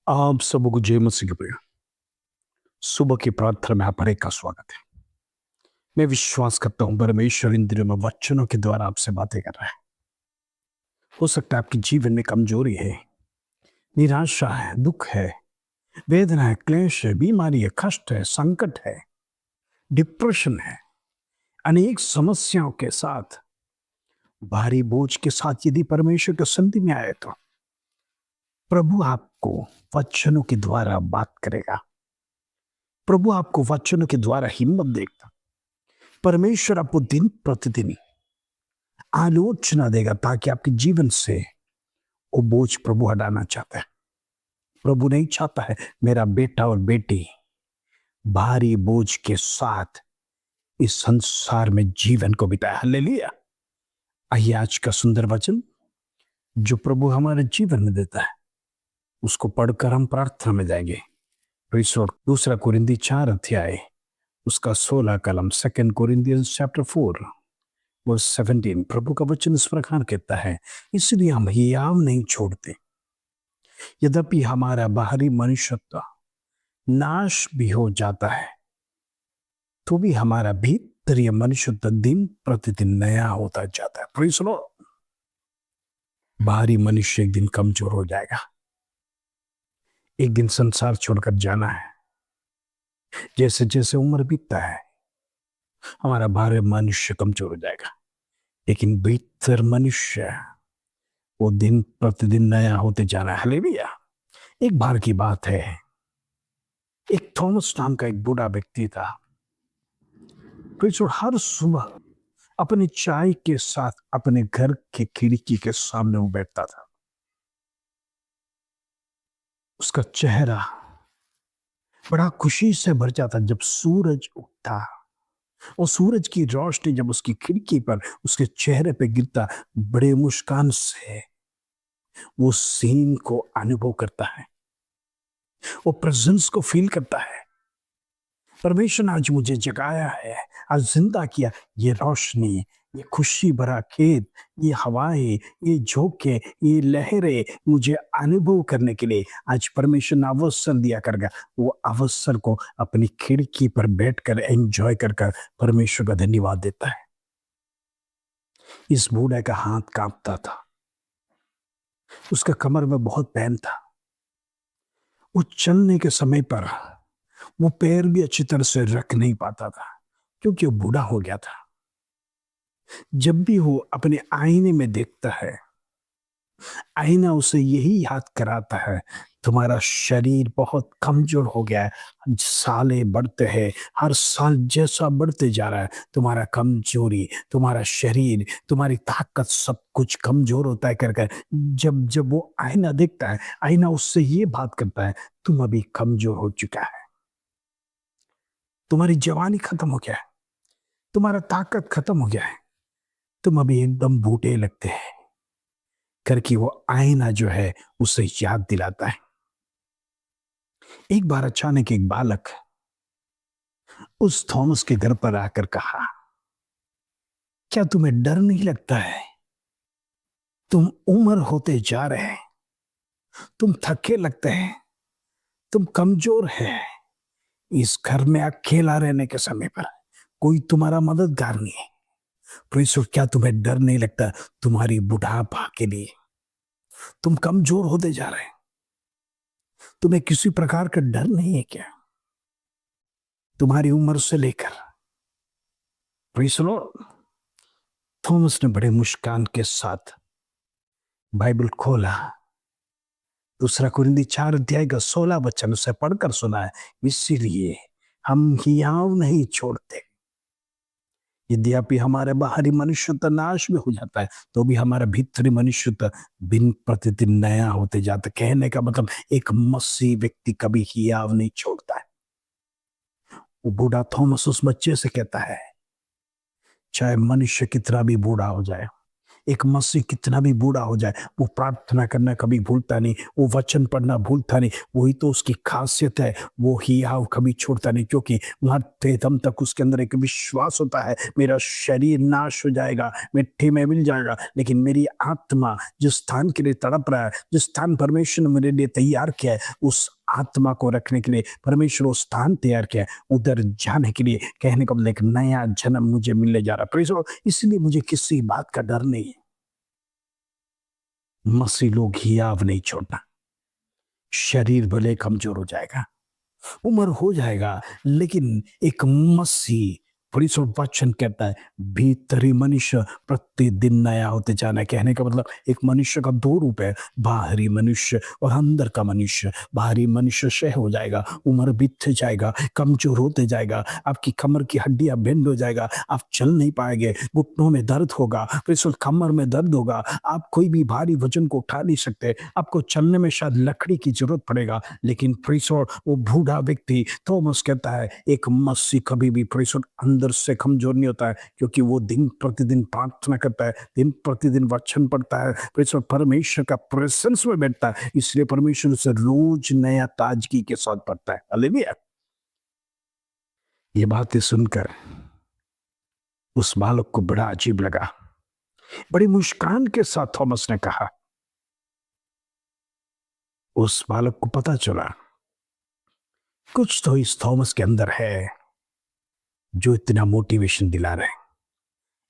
आप सबको जय मसीह की प्रिय। सुबह की प्रार्थना में आप हर एक का स्वागत है। मैं विश्वास करता हूं परमेश्वर इन दिनों में वचनों के द्वारा आपसे बातें कर रहा है। हो सकता है आपके जीवन में कमजोरी है, निराशा है, दुख है, वेदना है, क्लेश है, बीमारी है, कष्ट है, संकट है, डिप्रेशन है, अनेक समस्याओं के साथ, भारी बोझ के साथ यदि परमेश्वर के संधि में आए तो प्रभु आपको वचनों के द्वारा बात करेगा। प्रभु आपको वचनों के द्वारा हिम्मत देगा। परमेश्वर आपको दिन प्रतिदिन आलोचना देगा ताकि आपके जीवन से वो बोझ प्रभु हटाना चाहता है। प्रभु नहीं चाहता है मेरा बेटा और बेटी भारी बोझ के साथ इस संसार में जीवन को बिताए। हालेलुया। आइए आज का सुंदर वचन जो प्रभु हमारे जीवन में देता है उसको पढ़कर हम प्रार्थना में जाएंगे। दूसरा कुरिन्दी 4 अध्याय उसका 16 कलम, 2 कोरिन्थियंस चैप्टर 4 वर्स 17। प्रभु का वचन इस प्रकार कहता है, इसलिए हम हियाव नहीं छोड़ते, यद्यपि हमारा बाहरी मनुष्यत्व नाश भी हो जाता है तो भी हमारा भीतरीय मनुष्यत्व दिन प्रतिदिन नया होता जाता है। प्लीज सुनो, बाहरी मनुष्य एक दिन कमजोर हो जाएगा, एक दिन संसार छोड़कर जाना है। जैसे जैसे उम्र बीतता है हमारा बाहरी मनुष्य कमजोर हो जाएगा, लेकिन भीतर मनुष्य वो दिन प्रतिदिन नया होते जाना है। हालेलुया। एक बार की बात है, एक थॉमस नाम का एक बूढ़ा व्यक्ति था। हर सुबह अपनी चाय के साथ अपने घर के खिड़की के सामने वो बैठता था। उसका चेहरा बड़ा खुशी से भर जाता जब सूरज उगता और सूरज की रोशनी जब उसकी खिड़की पर उसके चेहरे पे गिरता, बड़े मुस्कान से वो सीन को अनुभव करता है, वो प्रेजेंस को फील करता है। परमेश्वर ने आज मुझे जगाया है, आज जिंदा किया। ये रोशनी, ये खुशी भरा खेत, ये हवाएं, ये झोंके, ये लहरें मुझे अनुभव करने के लिए आज परमेश्वर ने अवसर दिया करेगा। वो अवसर को अपनी खिड़की पर बैठकर एंजॉय कर परमेश्वर का धन्यवाद देता है। इस बूढ़े का हाथ कांपता था, उसका कमर में बहुत पेन था। वो चलने के समय पर वो पैर भी अच्छी तरह से रख नहीं पाता था क्योंकि वो बूढ़ा हो गया था। जब भी वो अपने आईने में देखता है, आईना उसे यही याद कराता है, तुम्हारा शरीर बहुत कमजोर हो गया है। सालें बढ़ते हैं, हर साल जैसा बढ़ते जा रहा है तुम्हारा कमजोरी, तुम्हारा शरीर, तुम्हारी ताकत, सब कुछ कमजोर होता है कर जब जब वो आईना देखता है, आईना उससे ये बात करता है, तुम अभी कमजोर हो चुका है, तुम्हारी जवानी खत्म हो गया है, तुम्हारा ताकत खत्म हो गया है, तुम अभी एकदम बूढ़े लगते हैं करके वो आईना जो है उसे याद दिलाता है। एक बार अचानक एक बालक उस थॉमस के घर पर आकर कहा, क्या तुम्हें डर नहीं लगता है? तुम उम्र होते जा रहे हैं, तुम थके लगते हैं, तुम कमजोर है। इस घर में अकेला रहने के समय पर कोई तुम्हारा मददगार नहीं है। प्रिंसुर, क्या तुम्हें डर नहीं लगता तुम्हारी बुढ़ापा के लिए? तुम कमजोर होते जा रहे हैं, तुम्हें किसी प्रकार का डर नहीं है क्या तुम्हारी उम्र से लेकर? थॉमस ने बड़े मुस्कान के साथ बाइबल खोला, दूसरा कुरिन्दी 4 अध्याय का 16 वचन उसे पढ़कर सुना है। इसीलिए हम हियाव नहीं छोड़ते, यद्यपि हमारे बाहरी मनुष्यत्व नाश में हो जाता है तो भी हमारा भीतरी मनुष्यत्व दिन प्रतिदिन नया होते जाता है। कहने का मतलब एक मसीह व्यक्ति कभी हियाव नहीं छोड़ता है। वो बूढ़ा थॉमस उस बच्चे से कहता है, चाहे मनुष्य कितना भी बूढ़ा हो जाए, एक मसीह कितना भी बूढ़ा हो जाए, वो प्रार्थना करना कभी भूलता नहीं, वो वचन पढ़ना भूलता नहीं। वही तो उसकी खासियत है, वो हियाव कभी छोड़ता नहीं, क्योंकि मरते दम तक उसके अंदर एक विश्वास होता है, मेरा शरीर नाश हो जाएगा, मिट्टी में मिल जाएगा, लेकिन मेरी आत्मा जिस स्थान के लिए तड़प रहा है, जिस स्थान परमेश्वर ने मेरे लिए तैयार किया है, उस आत्मा को रखने के लिए परमेश्वर वो स्थान तैयार किया है, उधर जाने के लिए। कहने का मतलब एक नया जन्म मुझे मिलने जा रहा है, प्रेज़ द लॉर्ड। इसलिए मुझे किसी बात का डर नहीं है। मसीह लोग हियाव नहीं छोड़ना। शरीर भले कमजोर हो जाएगा, उम्र हो जाएगा, लेकिन एक मसीह, परिशुद्ध वचन कहता है, भीतरी मनुष्य प्रतिदिन नया होते जाना है। कहने का मतलब एक मनुष्य का दो रूप है, बाहरी मनुष्य और अंदर का मनुष्य। बाहरी मनुष्य क्षय हो जाएगा, उम्र बीतते जाएगा, कमजोर होते जाएगा, आपकी कमर की हड्डियां बेंड हो जाएगा, आप चल नहीं पाएंगे, घुटनों में दर्द होगा, परिशुद्ध कमर में दर्द होगा, आप कोई भी भारी वजन को उठा नहीं सकते, आपको चलने में शायद लकड़ी की जरूरत पड़ेगा। लेकिन परिशुद्ध वो बूढ़ा व्यक्ति थॉमस कहता है, एक मसीह कभी भी परिशुद्ध अंदर से कमजोर नहीं होता है, क्योंकि वो दिन प्रतिदिन प्रार्थना करता है, दिन प्रतिदिन वचन पढ़ता है, परिशुद्ध परमेश्वर का प्रेजेंस में बैठता है, इसलिए परमेश्वर उसे रोज नया ताजगी के साथ पढ़ता है। हालेलुया। ये बातें सुनकर उस बालक को बड़ा अजीब लगा। बड़ी मुस्कान के साथ थॉमस ने कहा, उस बालक को पता चला कुछ तो इस थॉमस के अंदर है जो इतना मोटिवेशन दिला रहा है,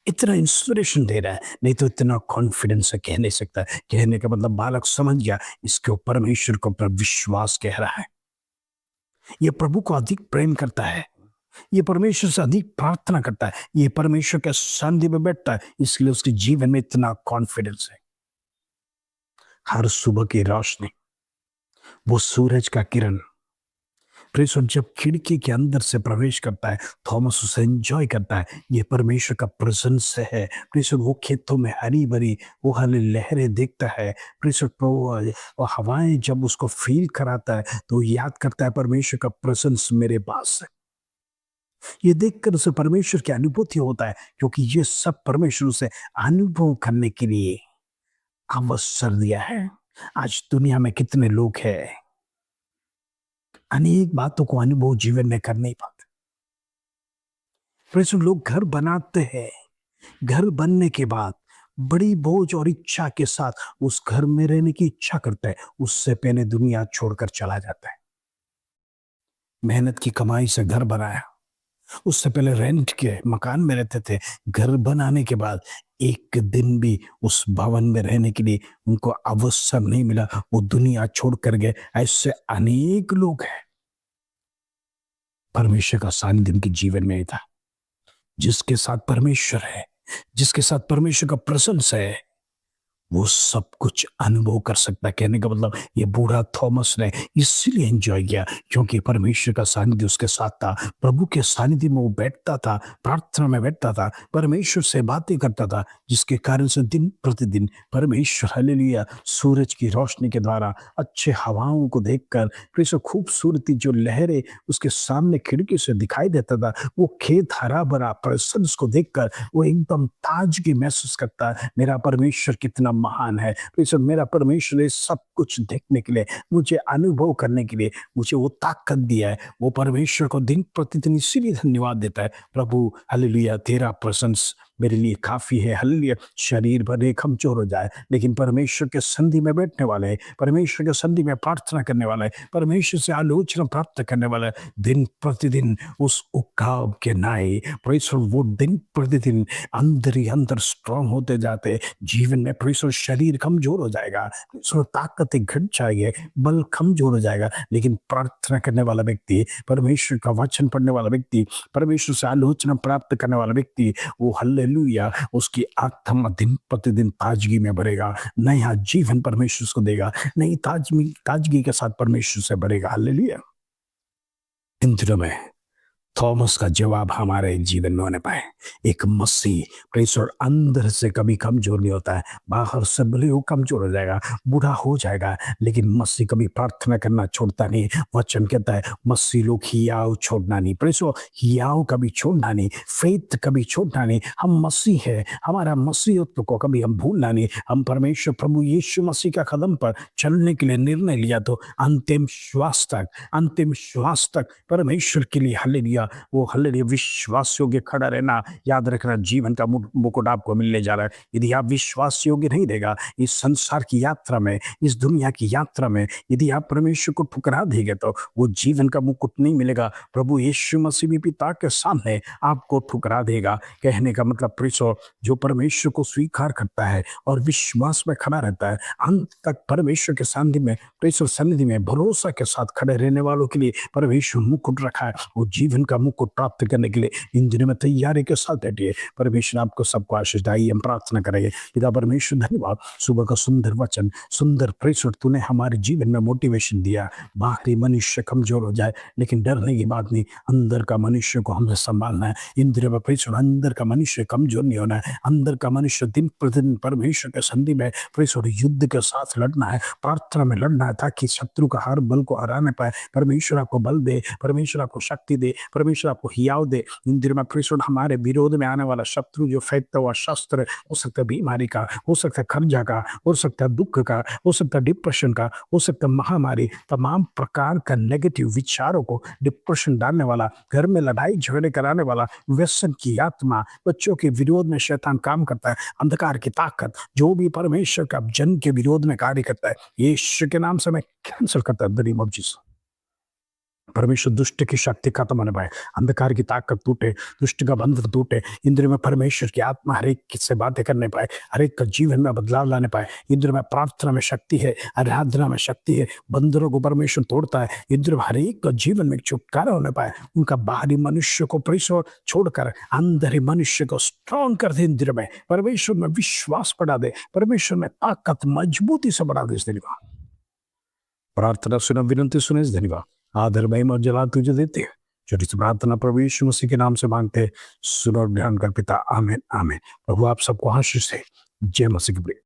इतना इंस्पिरेशन दे रहा है, नहीं तो इतना कॉन्फिडेंस से कह नहीं सकता। कहने का मतलब बालक समझ गया, इसके ऊपर परमेश्वर को ऊपर विश्वास कह रहा है, ये प्रभु को अधिक प्रेम करता है, ये परमेश्वर से अधिक प्रार्थना करता है, ये परमेश्वर के सानिध्य में बैठता है, इसलिए उसके जीवन में इतना कॉन्फिडेंस है। हर सुबह की रोशनी, वो सूरज का किरण प्रेषण जब खिड़की के अंदर से प्रवेश करता है, थॉमस उसे एंजॉय करता है, ये परमेश्वर का प्रेजेंस है। प्रेषण वो खेतों में हरी भरी वो हरी लहरें देखता है, प्रेषण वो हवाएं जब उसको फील कराता है तो याद करता है परमेश्वर का प्रेजेंस मेरे पास है। ये देखकर उसे परमेश्वर की अनुभूति होता है, क्योंकि ये सब परमेश्वर से अनुभव करने के लिए अवसर दिया है। आज दुनिया में कितने लोग हैं अनेक बातों को अनुभव जीवन में कर नहीं पाते। प्रेषण लोग घर बनाते हैं, घर बनने के बाद बड़ी बोझ और इच्छा के साथ उस घर में रहने की इच्छा करते हैं, उससे पहले दुनिया छोड़कर चला जाता है। मेहनत की कमाई से घर बनाया, उससे पहले रेंट के मकान में रहते थे, घर बनाने के बाद एक दिन भी उस भवन में रहने के लिए उनको अवसर नहीं मिला, वो दुनिया छोड़ कर गए। ऐसे अनेक लोग हैं। परमेश्वर का सानिध्य उनके जीवन में ही था। जिसके साथ परमेश्वर है, जिसके साथ परमेश्वर का प्रशंसा है, वो सब कुछ अनुभव कर सकता है। कहने का मतलब ये बूढ़ा थॉमस ने इसलिए एंजॉय किया क्योंकि परमेश्वर का सानिध्य उसके साथ था। प्रभु के सानिध्य में वो बैठता था, प्रार्थना में बैठता था, परमेश्वर से बातें करता था, जिसके कारण से दिन प्रतिदिन परमेश्वर, हालेलुया, सूरज की रोशनी के द्वारा अच्छे हवाओं को देखकर, प्रेषण खूबसूरती जो लहरें उसके सामने खिड़की से दिखाई देता था, वो खेत हरा भरा प्रसन्न को देखकर वो एकदम ताजगी महसूस करता है। मेरा परमेश्वर कितना महान है। तो मेरा परमेश्वर सब कुछ देखने के लिए, मुझे अनुभव करने के लिए मुझे वो ताकत दिया है। वो परमेश्वर को दिन प्रतिदिन इसीलिए धन्यवाद देता है, प्रभु हालेलुया, तेरा प्रशंस मेरे लिए काफी है। हालेलुया, शरीर भले कमजोर हो जाए, लेकिन परमेश्वर के संधि में बैठने वाले, परमेश्वर के संधि में प्रार्थना करने वाला है, परमेश्वर से आलोचना प्राप्त करने वाला है, दिन प्रतिदिन उस उकाब के नाई परमेश्वर वो दिन प्रतिदिन अंदर ही अंदर स्ट्रांग होते जाते। जीवन में परमेश्वर शरीर कमजोर हो जाएगा, परमेश्वर ताकतें घट जाएगी, बल कमजोर हो जाएगा, लेकिन प्रार्थना करने वाला व्यक्ति, परमेश्वर का वचन पढ़ने वाला व्यक्ति, परमेश्वर से आलोचना प्राप्त करने वाला व्यक्ति, वो हालेलुया, उसकी आत्मा दिन प्रतिदिन ताजगी में भरेगा, नया जीवन परमेश्वर को देगा, नई ताजगी के साथ परमेश्वर से भरेगा। हालेलुया। इन दिनों में थॉमस का जवाब हमारे जीवन में होने पाए। एक मसीह प्रेषण अंदर से कभी कमजोर नहीं होता है, बाहर से भले वो कमजोर हो जाएगा, बूढ़ा हो जाएगा, लेकिन मसीह कभी प्रार्थना करना छोड़ता नहीं। वचन कहता है मसीह लोग हियाव छोड़ना नहीं, प्रेषो हियाव कभी छोड़ना नहीं, फेथ कभी छोड़ना नहीं। हम मसीह है, हमारा मसीहत्व को कभी हम भूलना नहीं। हम परमेश्वर प्रभु यीशु मसीह का कदम पर चलने के लिए निर्णय लिया तो अंतिम श्वास तक परमेश्वर के लिए हालेलुया, वो हालेलुया विश्वास योग्य खड़ा रहना। याद रखना जीवन का मुकुट आपको मिलने जा रहा है। यदि आप विश्वास योग्य नहीं रहेगा इस संसार की यात्रा में, इस दुनिया की यात्रा में, यदि आप परमेश्वर को ठुकरा देंगे तो वो जीवन का मुकुट नहीं मिलेगा। प्रभु यीशु मसीह भी पिता के सामने आपको ठुकरा देगा। कहने का मतलब प्रिसो, जो परमेश्वर को स्वीकार करता है और विश्वास में खड़ा रहता है, अंत तक परमेश्वर के सानिध्य में, प्रिसो सन्निधि में भरोसा के साथ खड़े रहने वालों के लिए परमेश्वर मुकुट रखा है। वो जीवन का मुकुट प्राप्त करने के लिए इन दिनों में तैयारी के साथ बैठिए। परमेश्वर आपको सबको आशीष दे। हम प्रार्थना करेंगे। पिता परमेश्वर धन्यवाद, सुबह का सुंदर वचन, सुंदर प्रेषण तूने हमारे जीवन में मोटिवेशन दिया। बाहरी मनुष्य कमजोर हो जाए लेकिन डरने की बात नहीं, अंदर का मनुष्य को हमें संभालना है। इन दिनों में प्रेषण अंदर का मनुष्य कमजोर नहीं होना है, अंदर का मनुष्य दिन प्रतिदिन परमेश्वर के संधि में प्रेषण युद्ध के साथ लड़ना है, प्रार्थना में लड़ना है, ताकि शत्रु का हर बल को हराने पाए। परमेश्वर आपको बल दे, परमेश्वर आपको शक्ति दे, परमेश्वर आपको हियाव दे। इन दिनों में प्रेषण हमारे विरोध में आने वाला शत्रु जो फेंकता हुआ शस्त्र, हो सकता है बीमारी का, हो सकता है कर्जा का, हो सकता है दुख का, हो सकता है डिप्रेशन का, हो सकता है महामारी, तमाम प्रकार का नेगेटिव विचारों को, डिप्रेशन डालने वाला, घर में लड़ाई झगड़े कराने वाला, व्यसन की आत्मा, बच्चों के विरोध में शैतान काम करता है, अंधकार की ताकत जो भी परमेश्वर का जन के विरोध में कार्य करता है, यीशु के नाम से मैं कैंसिल करता हूं। The name of Jesus. परमेश्वर दुष्ट की शक्ति खत्म होने पाए, अंधकार की ताकत टूटे, दुष्ट का बंधन टूटे। इंद्र में परमेश्वर की आत्मा हर एक से बातें करने पाए, हर एक का जीवन में बदलाव लाने पाए। इंद्र में प्रार्थना में शक्ति है, आराधना में शक्ति है, बंदरों को परमेश्वर तोड़ता है। इंद्र में हर एक का जीवन में छुटकारा होने पाए। उनका बाहरी मनुष्य को परिसर छोड़कर अंदर ही मनुष्य को स्ट्रॉन्ग कर दे। इंद्र में परमेश्वर में विश्वास बढ़ा दे, परमेश्वर में ताकत मजबूती से बढ़ा दे। इस धन्यवाद प्रार्थना सुना, विनंती सुने। इस धन्यवाद आदर महिमा और जलाल तुझे देते हैं। छोटी सी प्रार्थना प्रभु यीशु मसीह के नाम से मांगते हैं, सुनो और ध्यान कर पिता। आमीन आमीन। प्रभु आप सबको आशीष है। जय मसीह की प्रिय।